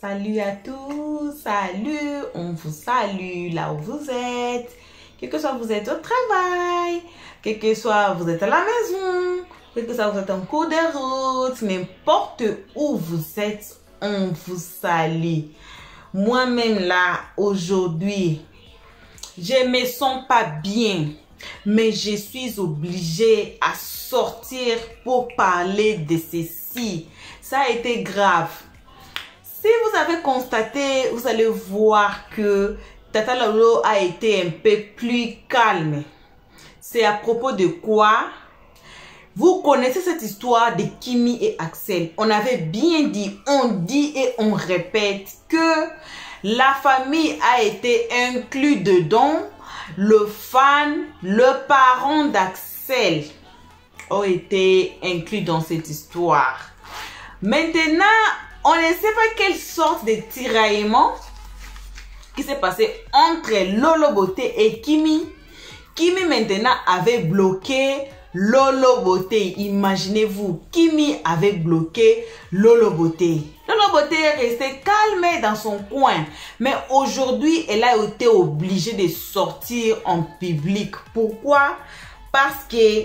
Salut à tous, salut, on vous salue là où vous êtes. Quel que soit vous êtes au travail, quel que soit vous êtes à la maison, quel que soit vous êtes en cours de route, n'importe où vous êtes, on vous salue. Moi-même là, aujourd'hui, je me sens pas bien, mais je suis obligée à sortir pour parler de ceci. Ça a été grave. Si vous avez constaté, vous allez voir que Tata Lolo a été un peu plus calme. C'est à propos de quoi? Vous connaissez cette histoire de Kimi et Axel. On avait bien dit, on dit et on répète que la famille a été inclue dedans. Le fan, le parent d'Axel ont été inclus dans cette histoire. Maintenant, on ne sait pas quelle sorte de tiraillement qui s'est passé entre Lolo Beauté et Kimi. Kimi maintenant avait bloqué Lolo Beauté. Imaginez-vous, Kimi avait bloqué Lolo Beauté. Lolo Beauté est restée calme dans son coin. Mais aujourd'hui, elle a été obligée de sortir en public. Pourquoi? Parce que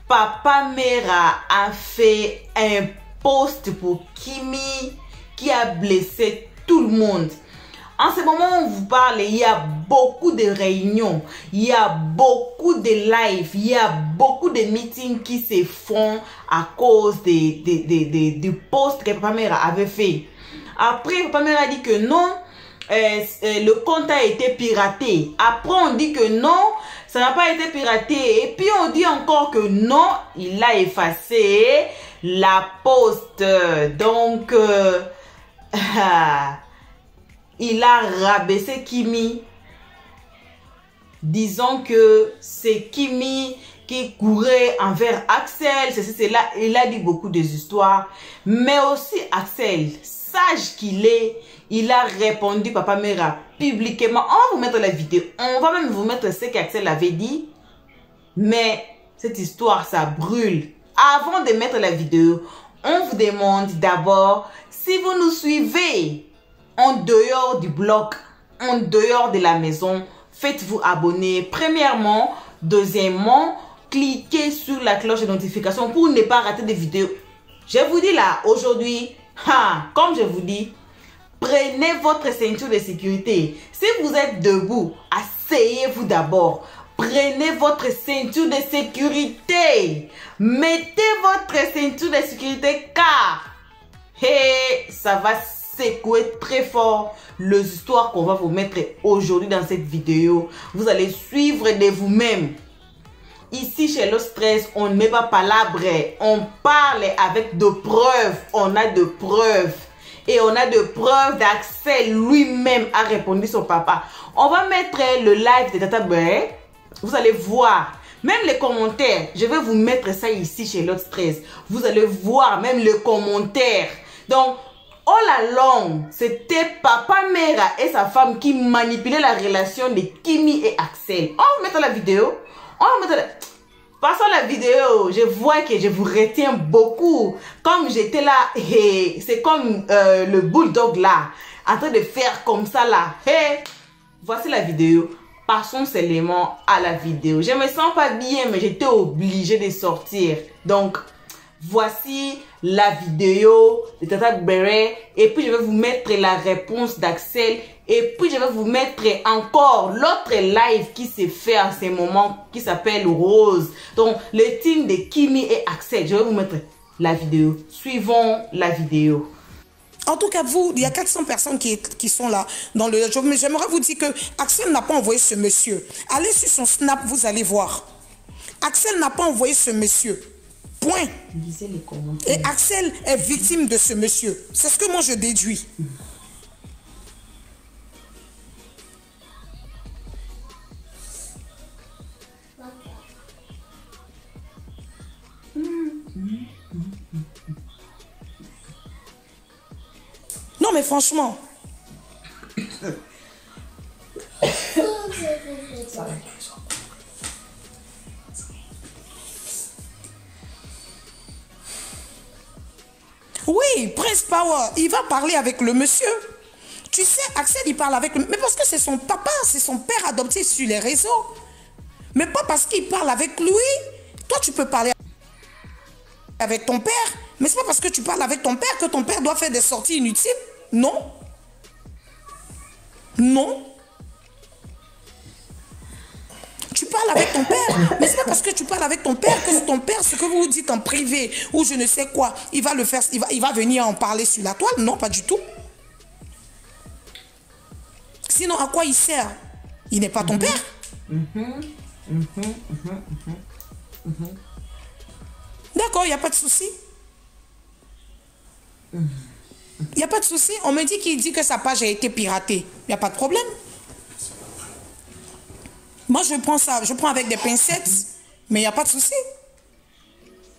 Papa Mera a fait un post pour Kimi qui a blessé tout le monde. En ce moment où on vous parle, il y a beaucoup de réunions, il y a beaucoup de lives, il y a beaucoup de meetings qui se font à cause des posts que Papa Mera avait fait. Après, Papa Mera a dit que non, le compte a été piraté. Après, on dit que non, ça n'a pas été piraté. Et puis, on dit encore que non, il a effacé la poste. Donc, il a rabaissé Kimi, disant que c'est Kimi qui courait envers Axel, ceci, cela. Il a dit beaucoup des histoires. Mais aussi Axel, sage qu'il est, il a répondu Papa Mera publiquement. On va vous mettre la vidéo. On va même vous mettre ce qu'Axel avait dit. Mais cette histoire, ça brûle. Avant de mettre la vidéo, on vous demande d'abord si vous nous suivez en dehors du blog, en dehors de la maison, faites-vous abonner premièrement. Deuxièmement, cliquez sur la cloche de notification pour ne pas rater des vidéos. Je vous dis là, aujourd'hui, comme je vous dis, prenez votre ceinture de sécurité. Si vous êtes debout, asseyez-vous d'abord. Prenez votre ceinture de sécurité. Mettez votre ceinture de sécurité car ça va secouer très fort les histoires qu'on va vous mettre aujourd'hui dans cette vidéo. Vous allez suivre de vous-même. Ici chez Los Stress, on ne met pas palabres, on parle avec de preuves. On a de preuves. Et on a de preuves d'Axel lui-même a répondu son papa. On va mettre le live de Tata Béré. Vous allez voir. Même les commentaires. Je vais vous mettre ça ici chez Los Stress. Vous allez voir même les commentaires. Donc, all along, c'était Papa Mera et sa femme qui manipulaient la relation de Kimi et Axel. On va mettre la vidéo. On va mettre la... Passons la vidéo. Je vois que je vous retiens beaucoup. Comme j'étais là, c'est comme le bulldog là, en train de faire comme ça là. Voici la vidéo. Passons seulement à la vidéo. Je me sens pas bien, mais j'étais obligée de sortir. Donc, voici la vidéo de Tata Béré. Et puis, je vais vous mettre la réponse d'Axel. Et puis, je vais vous mettre encore l'autre live qui s'est fait en ce moment, qui s'appelle Rose. Donc, le team de Kimi et Axel. Je vais vous mettre la vidéo. Suivons la vidéo. En tout cas, vous, il y a 400 personnes qui sont là dans le job. Mais j'aimerais vous dire que Axel n'a pas envoyé ce monsieur. Allez sur son Snap, vous allez voir. Axel n'a pas envoyé ce monsieur. Point. Lisez les commentaires. Et Axel est victime de ce monsieur. C'est ce que moi je déduis. Non mais franchement. Oui, Prince Power, il va parler avec le monsieur. Tu sais, Axel, il parle avec... Mais parce que c'est son papa, c'est son père adopté sur les réseaux. Mais pas parce qu'il parle avec lui. Toi, tu peux parler avec ton père. Mais c'est pas parce que tu parles avec ton père que ton père doit faire des sorties inutiles. Non. Non. Tu parles avec ton père, mais c'est pas parce que tu parles avec ton père que ton père, ce que vous vous dites en privé ou je ne sais quoi, il va le faire, il va venir en parler sur la toile. Non, pas du tout. Sinon, à quoi il sert? Il n'est pas ton père. D'accord, il n'y a pas de souci. Il n'y a pas de souci. On me dit qu'il dit que sa page a été piratée. Il n'y a pas de problème. Moi, je prends ça, je prends avec des pincettes, mais il n'y a pas de souci.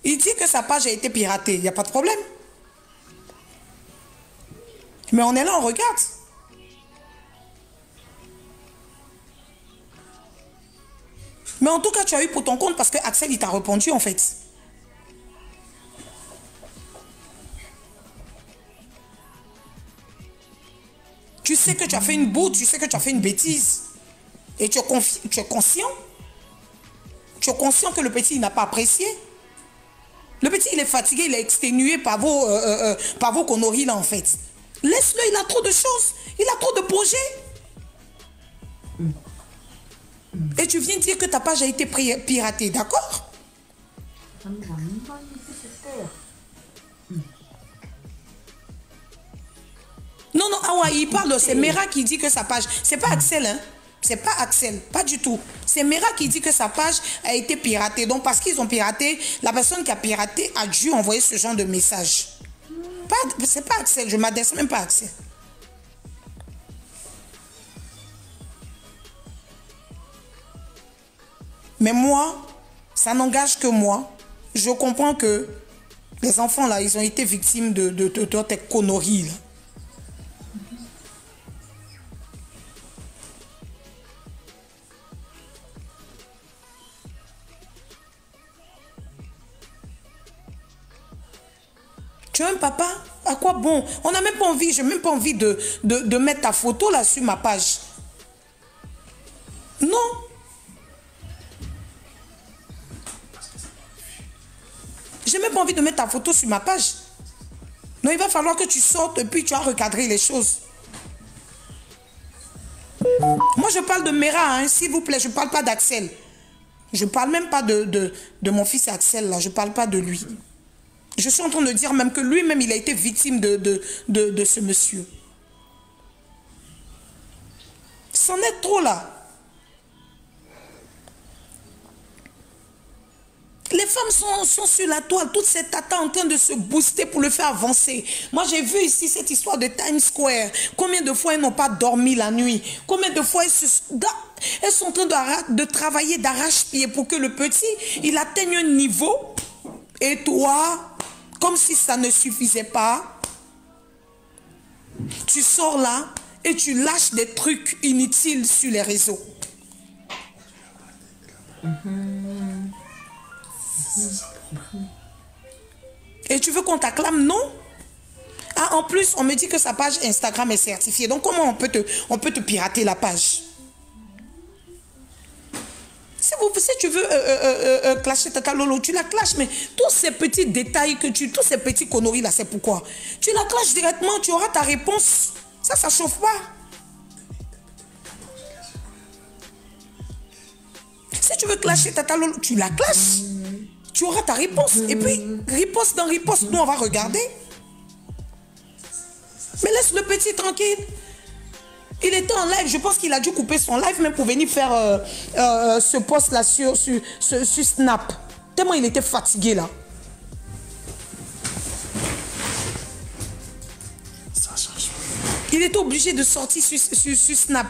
Il dit que sa page a été piratée. Il n'y a pas de problème. Mais on est là, on regarde. Mais en tout cas, tu as eu pour ton compte parce que Axel, il t'a répondu en fait. Tu sais que tu as fait une bourde, tu sais que tu as fait une bêtise. Et tu es conscient. Tu es conscient que le petit, il n'a pas apprécié. Le petit, il est fatigué, il est exténué par vos conneries là en fait. Laisse-le, il a trop de choses. Il a trop de projets. Et tu viens dire que ta page a été piratée, d'accord? Non, non, ah ouais, il parle, c'est Mera qui dit que sa page... C'est pas Axel, hein? C'est pas Axel, pas du tout. C'est Mera qui dit que sa page a été piratée. Donc, parce qu'ils ont piraté, la personne qui a piraté a dû envoyer ce genre de message. C'est pas Axel, je ne m'adresse même pas à Axel. Mais moi, ça n'engage que moi. Je comprends que les enfants, là, ils ont été victimes de tes conneries, là. Tu as un papa? À quoi bon? On n'a même pas envie, j'ai même pas envie de mettre ta photo là sur ma page. Non. J'ai même pas envie de mettre ta photo sur ma page. Non, il va falloir que tu sortes et puis tu as recadré les choses. Moi, je parle de Mera, hein, s'il vous plaît. Je ne parle pas d'Axel. Je ne parle même pas de mon fils Axel, là. Je ne parle pas de lui. Je suis en train de dire même que lui-même, il a été victime de ce monsieur. C'en est trop, là. Les femmes sont sur la toile, toute cette tata en train de se booster pour le faire avancer. Moi, j'ai vu ici cette histoire de Times Square. Combien de fois elles n'ont pas dormi la nuit? Combien de fois elles sont en train de travailler d'arrache-pied pour que le petit, il atteigne un niveau. Et toi, comme si ça ne suffisait pas, tu sors là et tu lâches des trucs inutiles sur les réseaux. Et tu veux qu'on t'acclame? Non. Ah, en plus, on me dit que sa page Instagram est certifiée. Donc, comment on peut te pirater la page? Si tu veux clasher Tata Lolo, tu la clashes. Mais tous ces petits détails tous ces petits conneries là, c'est pourquoi? Tu la clashes directement, tu auras ta réponse. Ça chauffe pas. Si tu veux clasher Tata Lolo, tu la clashes. Tu auras ta réponse. Et puis, riposte dans riposte, nous on va regarder. Mais laisse le petit tranquille. Il était en live, je pense qu'il a dû couper son live même pour venir faire ce post là sur Snap. Tellement il était fatigué là. Il était obligé de sortir sur Snap.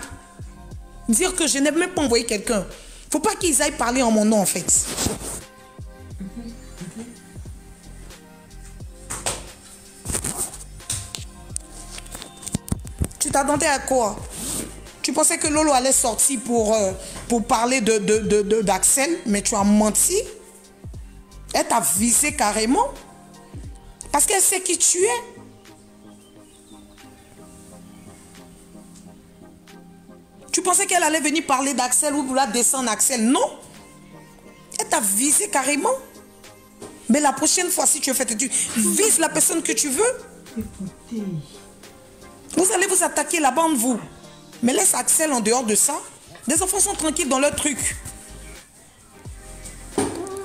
Dire que je n'ai même pas envoyé quelqu'un. Faut pas qu'ils aillent parler en mon nom en fait. Tu t'attendais à quoi? Tu pensais que Lolo allait sortir pour parler d'Axel, mais tu as menti. Elle t'a visé carrément. Parce qu'elle sait qui tu es. Tu pensais qu'elle allait venir parler d'Axel ou vouloir descendre Axel? Non. Elle t'a visé carrément. Mais la prochaine fois, si tu fais, tu vises la personne que tu veux. Écoutez. Vous allez vous attaquer là-bas entre vous. Mais laisse Axel en dehors de ça. Les enfants sont tranquilles dans leur truc.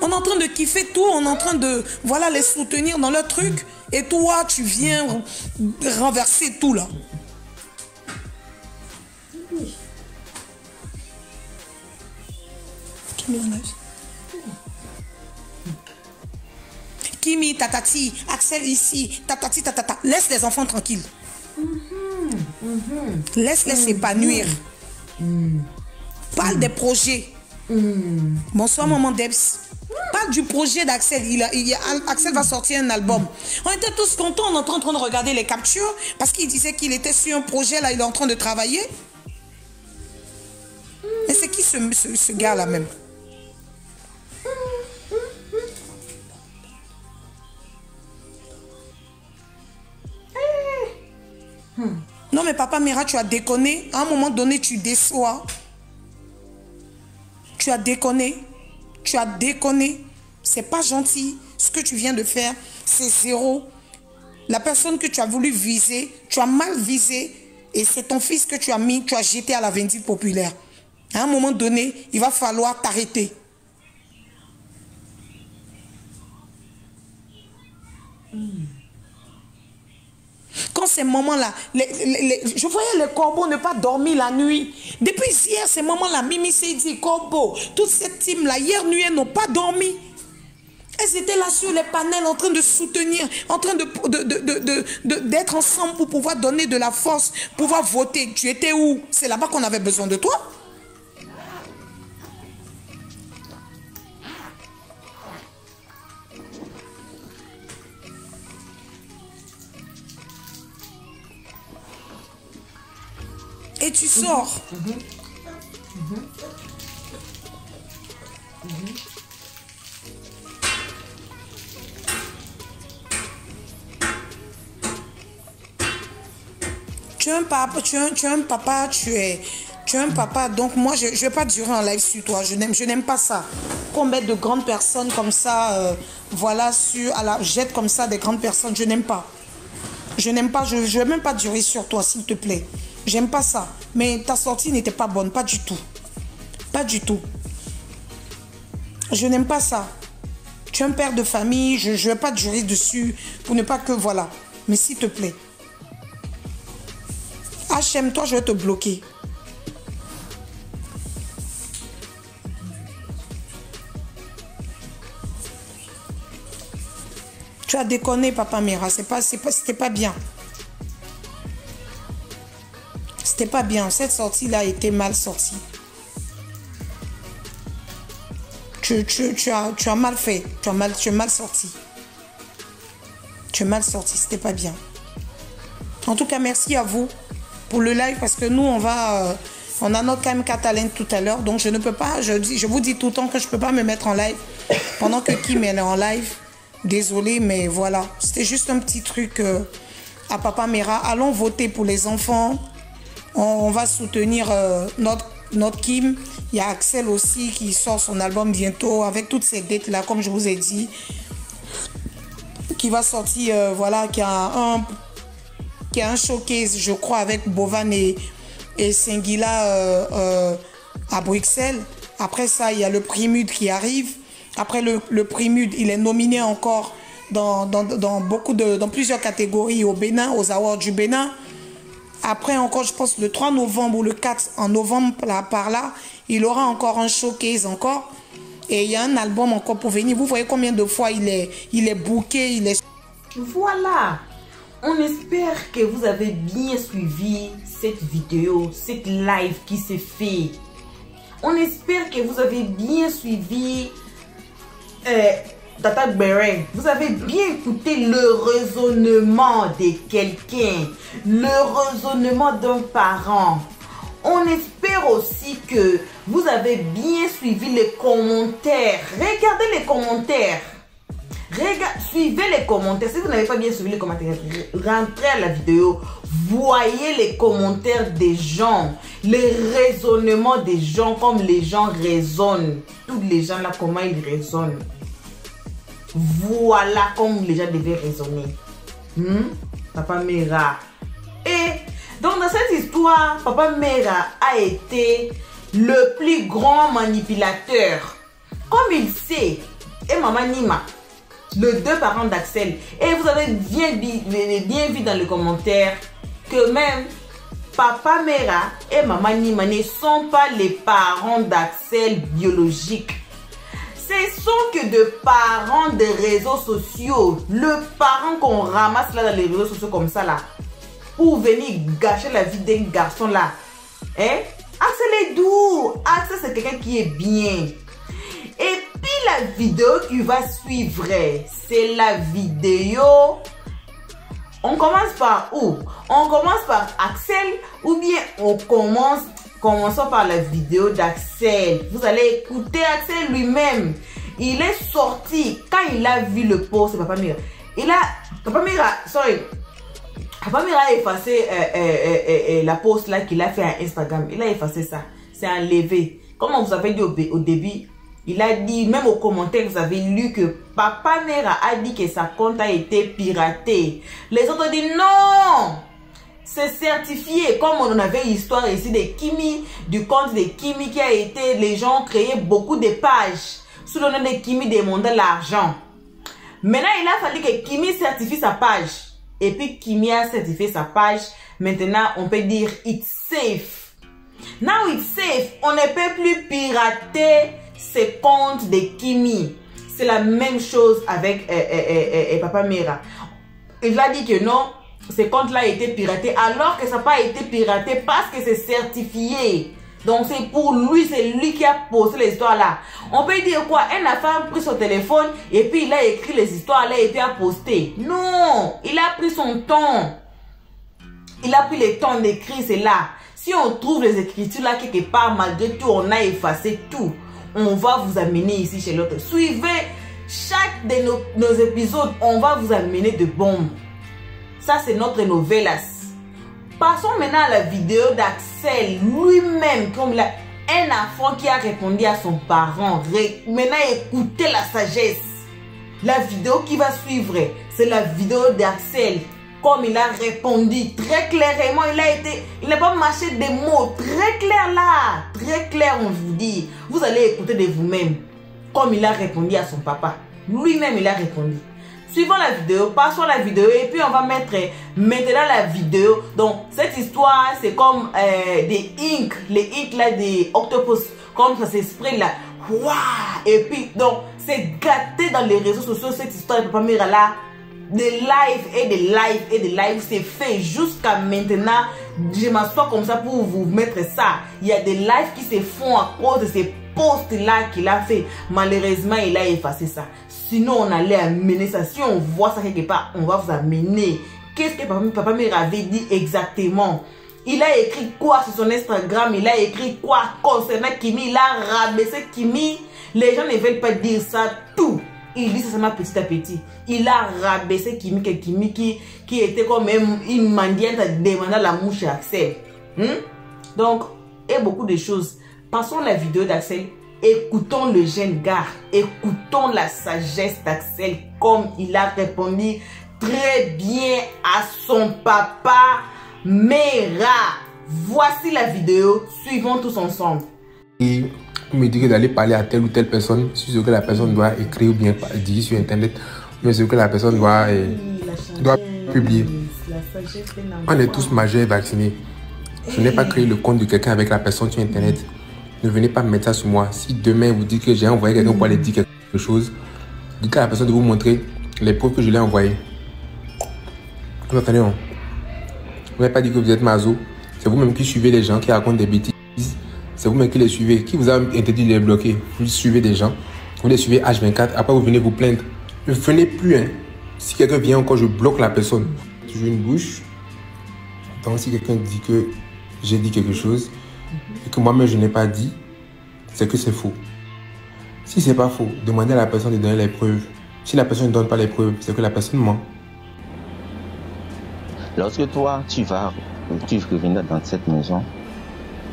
On est en train de kiffer tout. On est en train de, voilà, les soutenir dans leur truc. Et toi, tu viens renverser tout là. Kimi, tatati, Axel ici, tatati, tatata. Laisse les enfants tranquilles. Laisse-les s'épanouir. Parle des projets. Bonsoir, maman Debs. Parle du projet d'Axel. Axel va sortir un album. On était tous contents. On est en train de regarder les captures parce qu'il disait qu'il était sur un projet. Là, il est en train de travailler. Mais c'est qui ce gars-là même? Non, mais papa Mira, tu as déconné. À un moment donné, tu déçois. Tu as déconné. Tu as déconné. C'est pas gentil. Ce que tu viens de faire, c'est zéro. La personne que tu as voulu viser, tu as mal visé. Et c'est ton fils que tu as mis, tu as jeté à la vindicte populaire. À un moment donné, il va falloir t'arrêter. Quand ces moments-là, je voyais les corbeaux ne pas dormir la nuit. Depuis hier, ces moments-là, Mimi s'est dit, corbeau, toute cette team-là, hier nuit, elles n'ont pas dormi. Elles étaient là sur les panels en train de soutenir, en train d'être ensemble pour pouvoir donner de la force, pouvoir voter. Tu étais où? C'est là-bas qu'on avait besoin de toi. Et tu sors. Tu es un papa, tu es un papa. Donc moi, je ne vais pas durer en live sur toi. Je n'aime pas ça. Qu'on mette de grandes personnes comme ça, voilà, jette comme ça des grandes personnes. Je n'aime pas. Je n'aime pas, je ne vais même pas durer sur toi, s'il te plaît. J'aime pas ça. Mais ta sortie n'était pas bonne, pas du tout. Pas du tout. Je n'aime pas ça. Tu es un père de famille, je ne vais pas durer dessus pour ne pas que, voilà. Mais s'il te plaît. HM, toi, je vais te bloquer. Tu as déconné, papa Mira. C'était pas bien. C'était pas bien. Cette sortie-là a été mal sortie. Tu as mal fait. Tu es mal sorti. Tu es mal sorti. C'était pas bien. En tout cas, merci à vous pour le live parce que nous, on a notre KM Catalan tout à l'heure. Donc, je ne peux pas. Je vous dis tout le temps que je ne peux pas me mettre en live pendant que Kim est en live. Désolée, mais voilà. C'était juste un petit truc à papa Mira. Allons voter pour les enfants. On va soutenir notre Kim. Il y a Axel aussi qui sort son album bientôt avec toutes ces dates-là, comme je vous ai dit. Qui va sortir, voilà, qui a un showcase, je crois, avec Bovan et Singila à Bruxelles. Après ça, il y a le Primud qui arrive. Après le Primud, il est nominé encore dans plusieurs catégories au Bénin, aux awards du Bénin. Après encore, je pense le 3 novembre ou le 4 en novembre, par là, il aura encore un showcase encore. Et il y a un album encore pour venir. Vous voyez combien de fois il est booké, Voilà. On espère que vous avez bien suivi cette vidéo, cette live qui s'est fait. On espère que vous avez bien suivi Tata Beret. Vous avez bien écouté le raisonnement de quelqu'un, le raisonnement d'un parent. On espère aussi que vous avez bien suivi les commentaires. Regardez les commentaires. Suivez les commentaires. Si vous n'avez pas bien suivi les commentaires, rentrez à la vidéo. Voyez les commentaires des gens. Les raisonnements des gens, comme les gens raisonnent. Tous les gens là, comment ils raisonnent. Voilà comme les gens devaient raisonner. Papa Mera. Et donc dans cette histoire, Papa Mera a été le plus grand manipulateur. Comme il sait, et Maman Nima, les deux parents d'Axel. Et vous avez bien vu dans les commentaires que même Papa Mera et Maman Nima ne sont pas les parents d'Axel biologiques. Ce sont que des parents des réseaux sociaux. Le parent qu'on ramasse là dans les réseaux sociaux comme ça là. Pour venir gâcher la vie d'un garçon là. Hein? Axel est doux. Axel c'est quelqu'un qui est bien. Et puis la vidéo qui va suivre, c'est la vidéo. On commence par où? On commence par Axel ou bien on commençons par la vidéo d'Axel. Vous allez écouter Axel lui-même. Il est sorti quand il a vu le post de Papa Mera. Papa Mera a effacé la post là qu'il a fait à Instagram. Il a effacé ça. C'est enlevé. Comme on vous avait dit au début. Il a dit, même aux commentaires, vous avez lu que Papa Mera a dit que sa compte a été piratée. Les autres ont dit non, c'est certifié. Comme on en avait histoire ici de Kimi, du compte de Kimi qui a été, les gens ont créé beaucoup de pages sous le nom de Kimi demandant l'argent. Maintenant, il a fallu que Kimi certifie sa page. Et puis Kimi a certifié sa page. Maintenant, on peut dire it's safe. Now it's safe. On ne peut plus pirater ces comptes de Kimi. C'est la même chose avec Papa Mera. Il a dit que non, ces comptes-là étaient piratés alors que ça n'a pas été piraté parce que c'est certifié. Donc c'est pour lui, c'est lui qui a posté les histoires là. On peut dire quoi? Un enfant a pris son téléphone et puis il a écrit les histoires là et puis a posté. Non, il a pris son temps. Il a pris le temps d'écrire cela. Si on trouve les écritures là quelque part, malgré tout, on a effacé tout. On va vous amener ici chez l'autre. Suivez chaque de nos épisodes. On va vous amener de bombes. Ça, c'est notre novelas. Passons maintenant à la vidéo d'Axel. Lui-même, comme il a un enfant qui a répondu à son parent. Maintenant, écoutez la sagesse. La vidéo qui va suivre, c'est la vidéo d'Axel. Comme il a répondu très clairement, il n'a pas mâché des mots très clairs là, très clair on vous dit. Vous allez écouter de vous-même, comme il a répondu à son papa. Lui-même il a répondu. Suivons la vidéo, passons la vidéo et puis on va mettre maintenant la vidéo. Donc cette histoire c'est comme des ink, les ink là des octopus, comme ça s'exprime là. Wow! Et puis donc c'est gâté dans les réseaux sociaux cette histoire de Papa Mera là. Des lives et des lives et des lives, c'est fait jusqu'à maintenant. Je m'assois comme ça pour vous mettre ça. Il y a des lives qui se font à cause de ces posts là qu'il a fait. Malheureusement, il a effacé ça. Sinon, on allait amener ça. Si on voit ça quelque part, on va vous amener. Qu'est-ce que Papa Mera avait dit exactement? Il a écrit quoi sur son Instagram? Il a écrit quoi concernant Kimi? Il a rabaissé Kimi. Les gens ne veulent pas dire ça tout. Il dit ça seulement petit à petit. Il a rabaissé Kimi qui était comme une mendiante demandant la mouche à Axel. Donc, et beaucoup de choses. Passons à la vidéo d'Axel. Écoutons le jeune gars. Écoutons la sagesse d'Axel. Comme il a répondu très bien à son papa Mera. Voici la vidéo. Suivons tous ensemble. Et on me dit que d'aller parler à telle ou telle personne sur ce que la personne doit écrire ou bien dire sur internet, mais ce que la personne doit publier. On est tous majeurs et vaccinés. Je n'ai pas créé le compte de quelqu'un avec la personne sur internet. Ne venez pas mettre ça sur moi. Si demain vous dites que j'ai envoyé quelqu'un pour aller dire quelque chose, dites à la personne de vous montrer les preuves que je l'ai envoyé. Vous entendez, non? Vous n'avez pas dit que vous êtes maso. C'est vous-même qui suivez les gens qui racontent des bêtises. C'est vous-même qui les suivez. Qui vous a interdit de les bloquer? Vous suivez des gens. Vous les suivez H24. Après, vous venez vous plaindre. Ne venez plus. Hein. Si quelqu'un vient encore, je bloque la personne. Toujours une bouche. Donc, si quelqu'un dit que j'ai dit quelque chose et que moi-même je n'ai pas dit, c'est que c'est faux. Si c'est pas faux, demandez à la personne de donner les preuves. Si la personne ne donne pas les preuves, c'est que la personne ment. Lorsque toi, tu reviens dans cette maison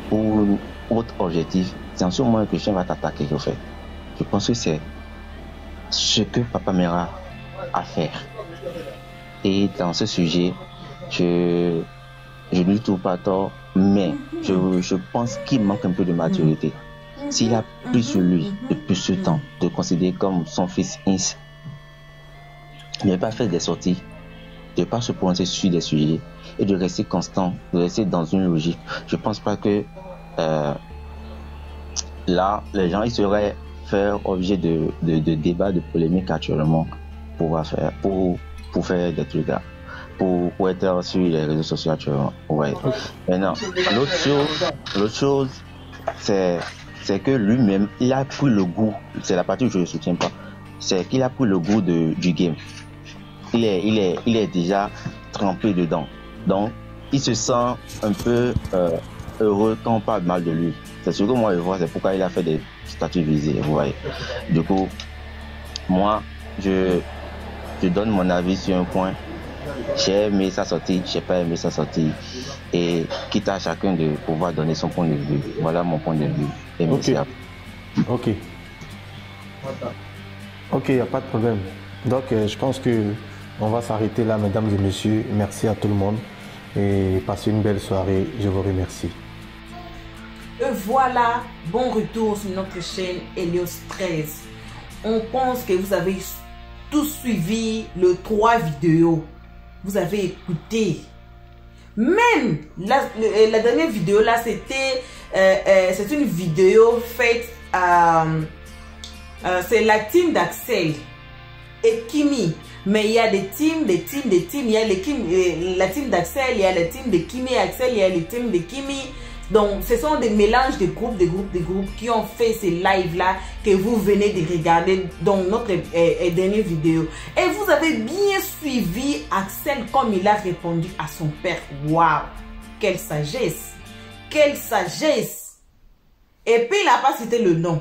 pour autre objectif, c'est en ce moment que le chien va t'attaquer. Je pense que c'est ce que Papa Mera a fait. Et dans ce sujet, je ne lui trouve pas tort, mais je pense qu'il manque un peu de maturité. S'il a pris sur lui depuis ce temps de considérer comme son fils Ins, il n'a pas fait des sorties, de ne pas se prononcer sur des sujets et de rester constant, de rester dans une logique. Je ne pense pas que là, les gens ils seraient faire objet de débats, de polémiques actuellement pour faire des trucs là, pour être sur les réseaux sociaux actuellement. Ouais. Maintenant, l'autre chose, c'est que lui-même, il a pris le goût, c'est la partie que je ne soutiens pas, c'est qu'il a pris le goût du game. Il est déjà trempé dedans. Donc, il se sent un peu heureux quand on parle mal de lui. C'est ce que moi je vois, c'est pourquoi il a fait des statuts visés, vous voyez. Du coup, moi, je donne mon avis sur un point. J'ai aimé sa sortie, j'ai pas aimé sa sortie. Et quitte à chacun de pouvoir donner son point de vue. Voilà mon point de vue. Et merci à vous. Ok, il n'y a pas de problème. Donc, je pense que on va s'arrêter là, mesdames et messieurs. Merci à tout le monde et passez une belle soirée. Je vous remercie. Et voilà, bon retour sur notre chaîne Helios 13. On pense que vous avez tous suivi les 3 vidéos. Vous avez écouté. Même la dernière vidéo là, c'est une vidéo faite c'est la team d'Axel et Kimi. Mais il y a des teams. Il y a la team d'Axel, il y a la team de Kimi et Axel, il y a les teams de Kimi. Donc, ce sont des mélanges de groupes qui ont fait ces lives-là que vous venez de regarder dans notre dernière vidéo. Et vous avez bien suivi Axel comme il a répondu à son père. Waouh! Quelle sagesse! Quelle sagesse! Et puis, il n'a pas cité le nom.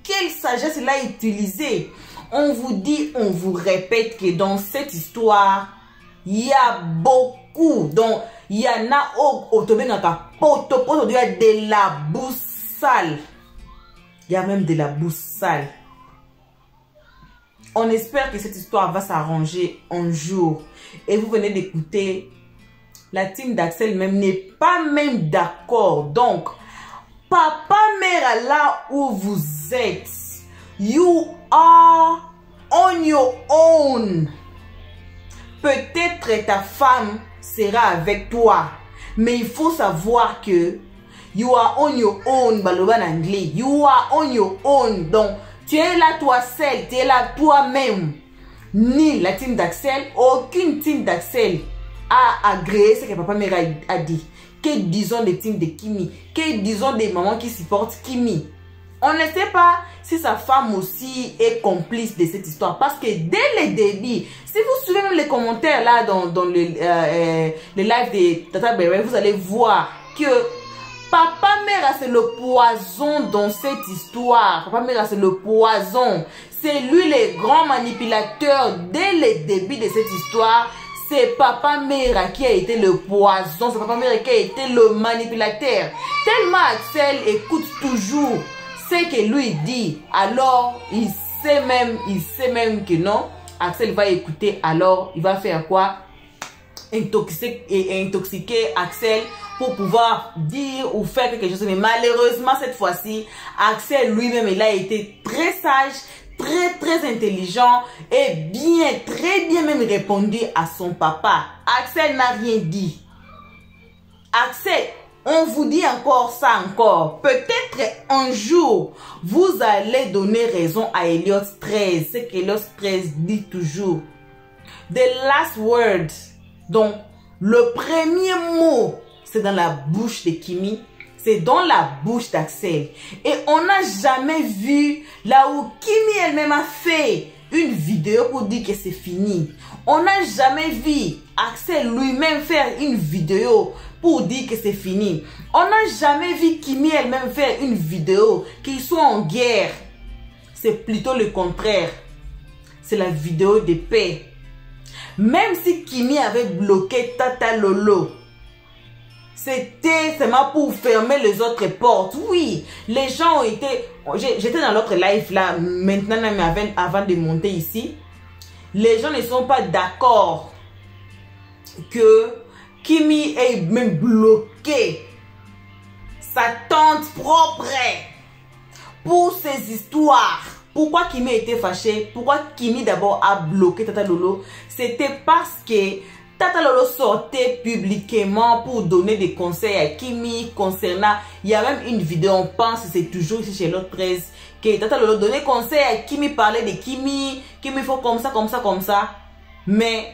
Quelle sagesse il a utilisé! On vous dit, on vous répète que dans cette histoire, il y a beaucoup. Donc, il y en a il y a de la boue sale. Il y a même de la boue sale. On espère que cette histoire va s'arranger un jour. Et vous venez d'écouter, la team d'Axel même n'est pas même d'accord. Donc, Papa Mera, là où vous êtes, you are on your own. Peut-être ta femme sera avec toi, mais il faut savoir que you are on your own, baloban anglais. You are on your own. Donc, tu es là toi seul, tu es là toi-même. Ni la team d'Axel, aucune team d'Axel a agréé ce que Papa Mera a dit. Que disons des teams de Kimi? Que disons des mamans qui supportent Kimi? On ne sait pas si sa femme aussi est complice de cette histoire. Parce que dès le début, si vous suivez même les commentaires là dans le live de Tata Bere, vous allez voir que Papa Mera c'est le poison dans cette histoire. Papa Mera c'est le poison. C'est lui le grand manipulateur dès le début de cette histoire. C'est Papa Mera qui a été le poison. C'est Papa Mera qui a été le manipulateur. Tellement Axel écoute toujours ce que lui dit, alors il sait même que non, Axel va écouter, alors il va faire quoi? Intoxiquer Axel pour pouvoir dire ou faire quelque chose. Mais malheureusement, cette fois-ci, Axel lui-même, il a été très sage, très intelligent et très bien même répondu à son papa. Axel n'a rien dit. Axel, on vous dit encore ça encore. Peut-être un jour, vous allez donner raison à Helios 13. Ce qu'Helios 13 dit toujours. The last word. Donc, le premier mot, c'est dans la bouche de Kimi. C'est dans la bouche d'Axel. Et on n'a jamais vu là où Kimi elle-même a fait une vidéo pour dire que c'est fini. On n'a jamais vu Axel lui-même faire une vidéo pour dire que c'est fini. On n'a jamais vu Kimi elle-même faire une vidéo qu'ils soient en guerre. C'est plutôt le contraire. c'est la vidéo de paix. Même si Kimi avait bloqué Tata Lolo, c'était seulement pour fermer les autres portes. Oui, les gens ont été... J'étais dans l'autre live là, maintenant, mais avant de monter ici. Les gens ne sont pas d'accord que Kimi ait même bloqué sa tante propre pour ces histoires. Pourquoi Kimi était fâché? Pourquoi Kimi d'abord a bloqué Tata Lolo? C'était parce que Tata Lolo sortait publiquement pour donner des conseils à Kimi concernant... Il y a même une vidéo, on pense, c'est toujours ici chez l'autre 13, que Tata Lolo donnait conseil à Kimi, parlait de Kimi, Kimi faut comme ça, comme ça, comme ça. Mais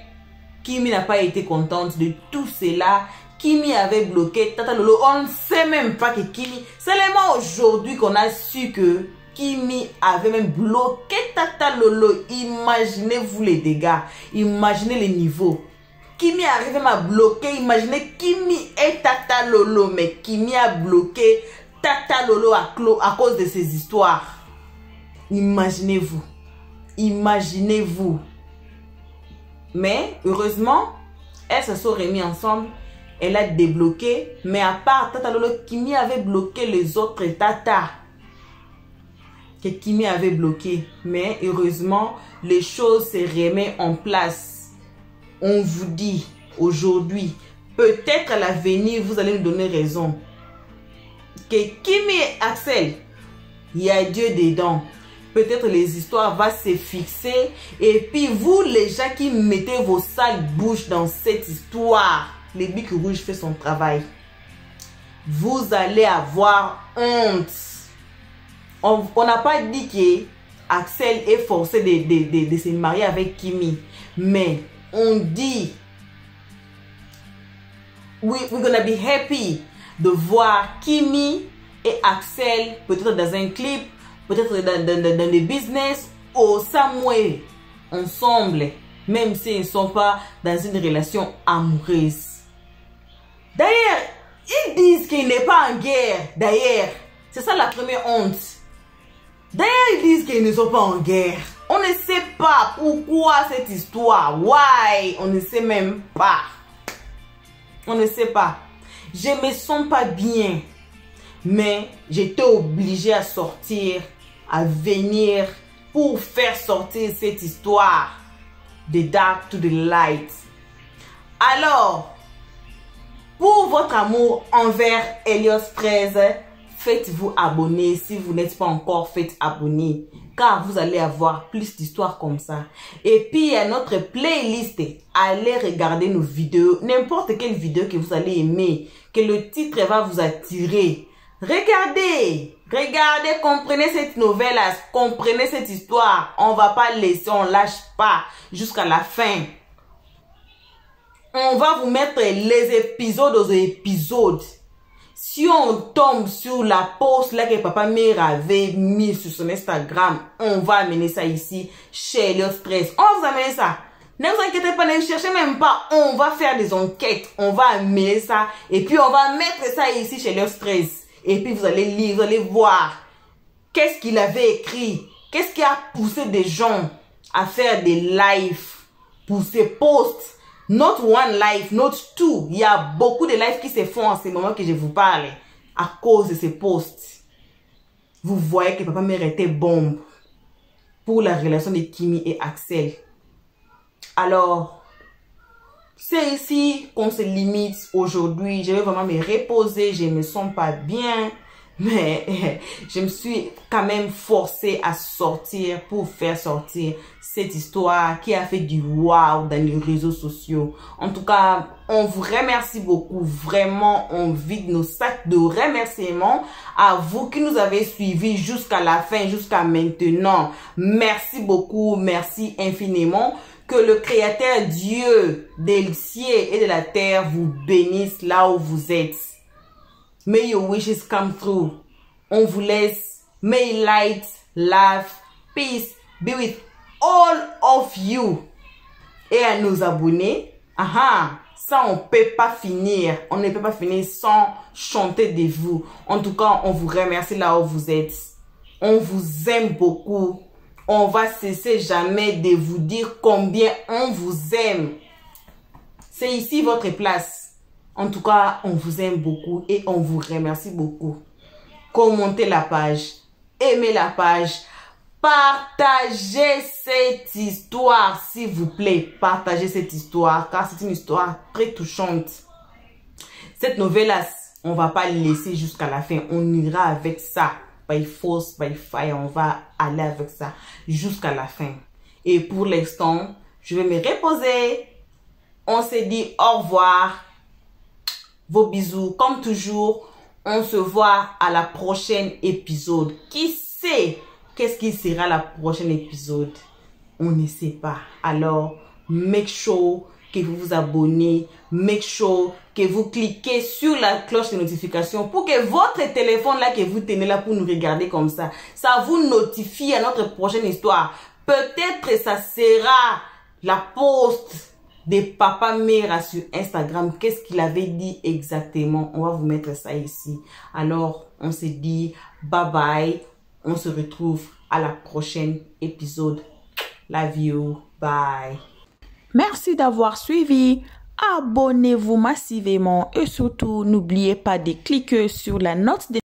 Kimi n'a pas été contente de tout cela. Kimi avait bloqué Tata Lolo. On ne sait même pas que Kimi... C'est seulement aujourd'hui qu'on a su que Kimi avait même bloqué Tata Lolo. Imaginez-vous les dégâts. Imaginez les niveaux. Kimi arrive même à bloquer. Imaginez Kimi et Tata Lolo. Mais Kimi a bloqué Tata Lolo à cause de ces histoires. Imaginez-vous. Imaginez-vous. Mais heureusement, elles se sont remis ensemble. Elle a débloqué. Mais à part Tata Lolo, Kimi avait bloqué les autres Tata. Que Kimi avait bloqué. Mais heureusement, les choses se remettent en place. On vous dit aujourd'hui, peut-être à l'avenir, vous allez nous donner raison. Que Kimi et Axel, il y a Dieu dedans. Peut-être les histoires vont se fixer. Et puis vous, les gens qui mettez vos sales bouches dans cette histoire, les bics rouges fait son travail. Vous allez avoir honte. On n'a pas dit que Axel est forcé de se marier avec Kimi. Mais on dit, we're gonna be happy de voir Kimi et Axel peut-être dans un clip, peut-être dans des business, au somewhere, ensemble, même s'ils ne sont pas dans une relation amoureuse. D'ailleurs, ils disent qu'il n'est pas en guerre. D'ailleurs, c'est ça la première honte. D'ailleurs, ils disent qu'ils ne sont pas en guerre. On ne sait pas pourquoi cette histoire. Why? On ne sait même pas. On ne sait pas. Je me sens pas bien. Mais j'étais obligée à sortir, à venir pour faire sortir cette histoire. The dark to the light. Alors, pour votre amour envers Helios 13, faites-vous abonner. Si vous n'êtes pas encore fait abonner, car vous allez avoir plus d'histoires comme ça. Et puis, il y a notre playlist. Allez regarder nos vidéos. N'importe quelle vidéo que vous allez aimer, que le titre va vous attirer. Regardez. Regardez, comprenez cette nouvelle, comprenez cette histoire. On va pas laisser, on lâche pas jusqu'à la fin. On va vous mettre les épisodes aux épisodes. Si on tombe sur la post là que Papa Mère avait mis sur son Instagram, on va amener ça ici chez Helios 13. On va vous amener ça. Ne vous inquiétez pas, ne cherchez même pas. On va faire des enquêtes. On va amener ça. Et puis on va mettre ça ici chez Helios 13. Et puis vous allez lire, vous allez voir. Qu'est-ce qu'il avait écrit? Qu'est-ce qui a poussé des gens à faire des lives pour ces posts? Not one live, not two. Il y a beaucoup de lives qui se font en ce moment que je vous parle à cause de ces posts. Vous voyez que Papa Mère était bombe pour la relation de Kimi et Axel. Alors, c'est ici qu'on se limite aujourd'hui. Je vais vraiment me reposer. Je ne me sens pas bien. Mais je me suis quand même forcée à sortir pour faire sortir cette histoire qui a fait du wow dans les réseaux sociaux. En tout cas, on vous remercie beaucoup. Vraiment, on vide nos sacs de remerciements à vous qui nous avez suivis jusqu'à la fin, jusqu'à maintenant. Merci beaucoup, merci infiniment. Que le Créateur Dieu des cieux et de la terre vous bénisse là où vous êtes. May your wishes come true. On vous laisse. May light, love, peace be with all of you. Et à nos abonnés. Ça on peut pas finir. On ne peut pas finir sans chanter de vous. En tout cas, on vous remercie là où vous êtes. On vous aime beaucoup. on va cesser jamais de vous dire combien on vous aime. C'est ici votre place. En tout cas, on vous aime beaucoup et on vous remercie beaucoup. Commentez la page, aimez la page, partagez cette histoire, s'il vous plaît. Partagez cette histoire, car c'est une histoire très touchante. Cette novelle-là, on ne va pas laisser jusqu'à la fin. On ira avec ça. By force, by fire, on va aller avec ça jusqu'à la fin. Et pour l'instant, je vais me reposer. On se dit au revoir. Vos bisous. Comme toujours, on se voit à la prochaine épisode. Qui sait qu'est-ce qui sera la prochaine épisode? On ne sait pas. Alors, make sure que vous vous abonnez. Make sure que vous cliquez sur la cloche de notification pour que votre téléphone là que vous tenez là pour nous regarder comme ça vous notifie à notre prochaine histoire. Peut-être ça sera la post de Papa Mera sur Instagram. Qu'est-ce qu'il avait dit exactement? On va vous mettre ça ici. Alors, on se dit bye bye. On se retrouve à la prochaine épisode. Love you. Bye. Merci d'avoir suivi. Abonnez-vous massivement et surtout n'oubliez pas de cliquer sur la note de